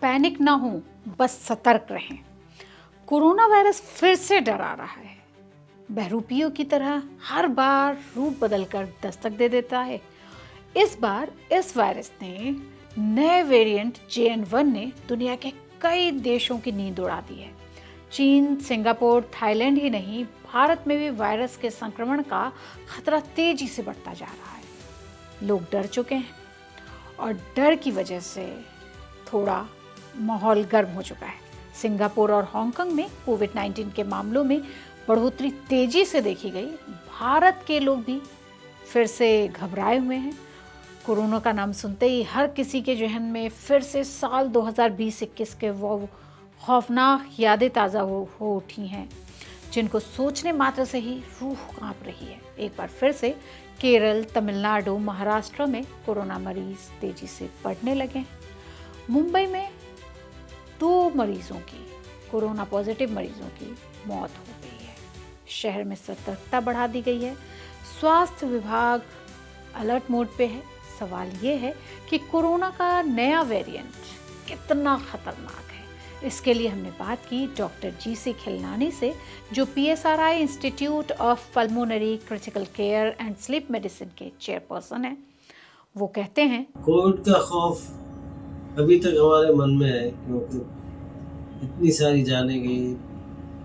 Panic ना हो, बस सतर्क रहें। कोरोना वायरस फिर से डरा रहा है। बहरूपियों की तरह हर बार रूप बदलकर दस्तक दे देता है। इस बार इस वायरस ने नए वेरिएंट JN1 ने दुनिया के कई देशों की नींद उड़ा दी है। चीन, सिंगापुर, थाईलैंड ही नहीं, भारत में भी वायरस के संक्रमण का खतरा तेजी से बढ़ता जा रहा है। लोग डर चुके हैं और डर की वजह से थोड़ा माहौल गर्म हो चुका है। सिंगापुर और हांगकांग में कोविड-19 के मामलों में बढ़ोतरी तेजी से देखी गई। भारत के लोग भी फिर से घबराए हुए हैं। कोरोना का नाम सुनते ही हर किसी के जहन में फिर से साल 2020-21 के वो खौफनाक यादें ताज़ा हो उठी हैं, जिनको सोचने मात्र से ही रूह कांप रही है। एक बार फिर से केरल, तमिलनाडु, महाराष्ट्र में कोरोना मरीज तेजी से बढ़ने लगे हैं। मुंबई में 2 मरीजों की, कोरोना पॉजिटिव मरीजों की मौत हो गई है। शहर में सतर्कता बढ़ा दी गई है। स्वास्थ्य विभाग अलर्ट मोड पे है। सवाल ये है कि कोरोना का नया वेरिएंट कितना खतरनाक है। इसके लिए हमने बात की डॉक्टर GC खिलनानी से, जो PSRI institute of pulmonary critical care and sleep medicine के चेयरपर्सन हैं। वो कहते हैं, कोविड का खौफ अभी तक हमारे मन में है, क्योंकि इतनी सारी जानें गई,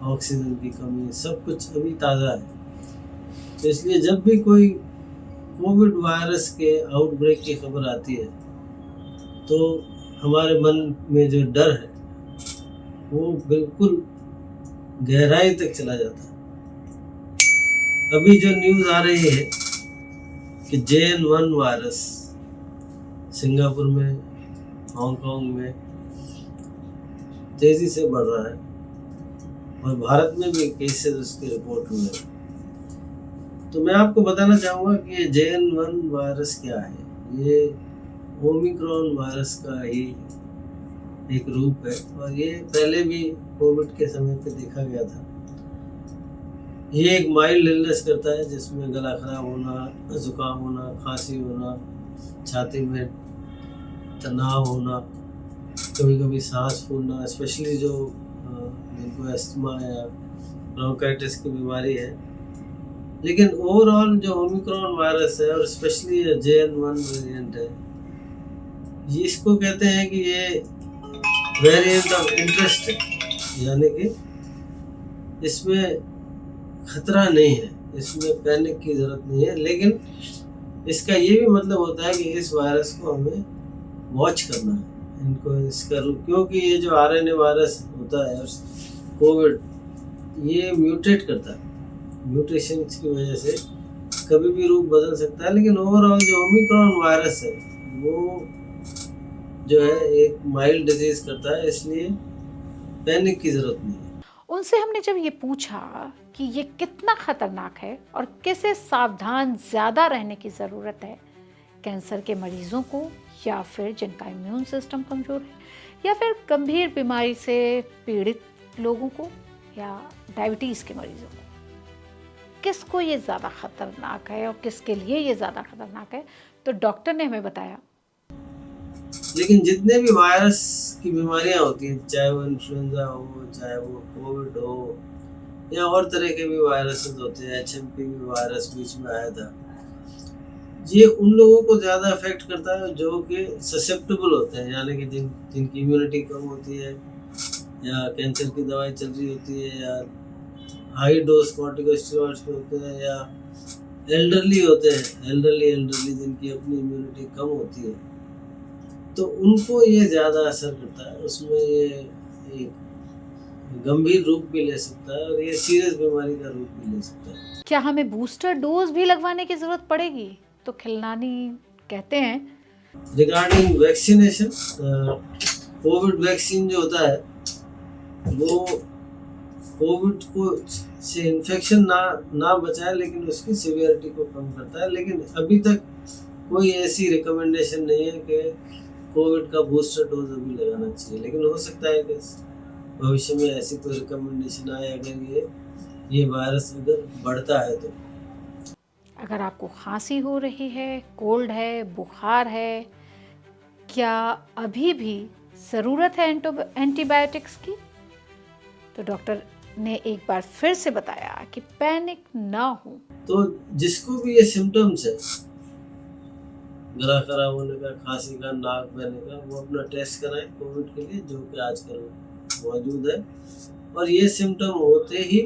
ऑक्सीजन की कमी, सब कुछ अभी ताज़ा है। तो इसलिए जब भी कोई कोविड वायरस के आउटब्रेक की खबर आती है तो हमारे मन में जो डर है वो बिल्कुल गहराई तक चला जाता है। अभी जो न्यूज़ आ रही है कि JN1 वायरस सिंगापुर में, हांगकांग में तेज़ी से बढ़ रहा है और भारत में भी केसेस उसकी रिपोर्ट हुए हैं। तो मैं आपको बताना चाहूँगा कि ये JN1 वायरस क्या है। ये ओमिक्रॉन वायरस का ही एक रूप है और ये पहले भी कोविड के समय पे देखा गया था। ये एक माइल्ड इलनेस करता है, जिसमें गला खराब होना, जुकाम होना, खांसी होना, छाती में तनाव होना, कभी कभी सांस फूलना, स्पेशली जो जिनको अस्थमा या ब्रोंकाइटिस की बीमारी है। लेकिन ओवरऑल जो ओमिक्रॉन वायरस है और स्पेशली JN1 वेरिएंट है, ये इसको कहते हैं कि ये वेरिएंट ऑफ इंटरेस्ट है, यानी कि इसमें खतरा नहीं है, इसमें पैनिक की ज़रूरत नहीं है। लेकिन इसका ये भी मतलब होता है कि इस वायरस को हमें वॉच करना है, इनको इसका क्योंकि ये जो RNA वायरस होता है कोविड, ये म्यूटेट करता है। म्यूटेशन की वजह से कभी भी रूप बदल सकता है। लेकिन ओवरऑल जो ओमिक्रॉन वायरस है वो जो है एक माइल्ड डिजीज करता है, इसलिए पैनिक की ज़रूरत नहीं है। उनसे हमने जब ये पूछा कि ये कितना खतरनाक है और किसे सावधान ज़्यादा रहने की ज़रूरत है, कैंसर के मरीजों को या फिर जिनका इम्यून सिस्टम कमज़ोर है, या फिर गंभीर बीमारी से पीड़ित लोगों को, या डायबिटीज़ के मरीजों को, किसको ये ज़्यादा खतरनाक है और किसके लिए ये ज़्यादा खतरनाक है, तो डॉक्टर ने हमें बताया। लेकिन जितने भी वायरस की बीमारियां होती हैं, चाहे वो इन्फ्लुएंजा हो, चाहे वो कोविड हो, या और तरह के भी वायरसेस होते हैं, HMPV वायरस बीच में आया था, ये उन लोगों को ज़्यादा अफेक्ट करता है जो कि ससेप्टेबल होते हैं, यानी कि जिनकी इम्यूनिटी कम होती है, या कैंसर की दवाई चल रही होती है, या हाई डोज कॉर्टिकोस्टेरॉइड्स पे होते हैं, या एल्डरली होते हैं, एल्डरली जिनकी अपनी इम्यूनिटी कम होती है, तो उनको ये ज़्यादा असर करता है। उसमें ये एक गंभीर रूप भी ले सकता है और ये सीरियस बीमारी का रूप भी ले सकता है। क्या हमें बूस्टर डोज भी लगवाने की ज़रूरत पड़ेगी? तो खिलनानी कहते हैं, रिगार्डिंग वैक्सीनेशन, कोविड वैक्सीन जो होता है वो कोविड को से इन्फेक्शन ना बचाए, लेकिन उसकी सिवियरिटी को कम करता है। लेकिन अभी तक कोई ऐसी रिकमेंडेशन नहीं है कि कोविड का बूस्टर डोज अभी लगाना चाहिए। लेकिन हो सकता है कि भविष्य में ऐसी कोई रिकमेंडेशन आए, अगर ये वायरस अगर बढ़ता है तो। अगर आपको खांसी हो रही है, कोल्ड है, बुखार है, क्या अभी भी ज़रूरत है एंटीबायोटिक्स की? तो डॉक्टर ने एक बार फिर से बताया कि पैनिक ना हो। तो जिसको भी ये सिम्टम्स है, गला खराब होने का, खांसी का, नाक बहने का, वो अपना टेस्ट कराएं कोविड के लिए, जो कि आजकल मौजूद है। और ये सिम्टम होते ही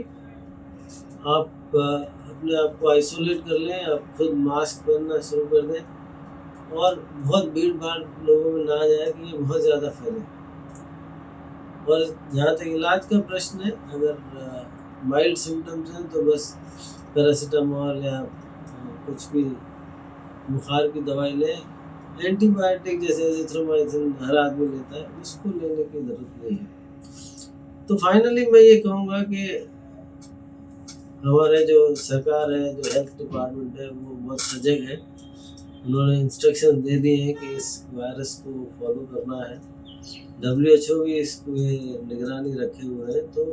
आप अपने आप को आइसोलेट कर लें, आप खुद मास्क पहनना शुरू कर दें और बहुत भीड़ भाड़ लोगों में ना जाए कि ये बहुत ज़्यादा फैले। और जहाँ तक इलाज का प्रश्न है, अगर माइल्ड सिम्टम्स हैं तो बस पैरासीटामोल या कुछ भी बुखार की दवाई लें। एंटीबायोटिक जैसे एजिथ्रोमाइसिन हर आदमी लेता है, उसको लेने की ज़रूरत नहीं है। तो फाइनली मैं ये कहूँगा कि हमारे जो सरकार है, जो हेल्थ डिपार्टमेंट है, वो बहुत सजग है। उन्होंने इंस्ट्रक्शन दे दिए हैं कि इस वायरस को फॉलो करना है। WHO भी इसको निगरानी रखे हुए हैं। तो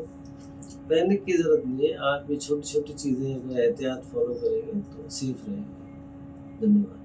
पैनिक की ज़रूरत नहीं है। आप भी छोटी छोटी चीज़ें अगर एहतियात फॉलो करेंगे तो सेफ रहेंगे। धन्यवाद।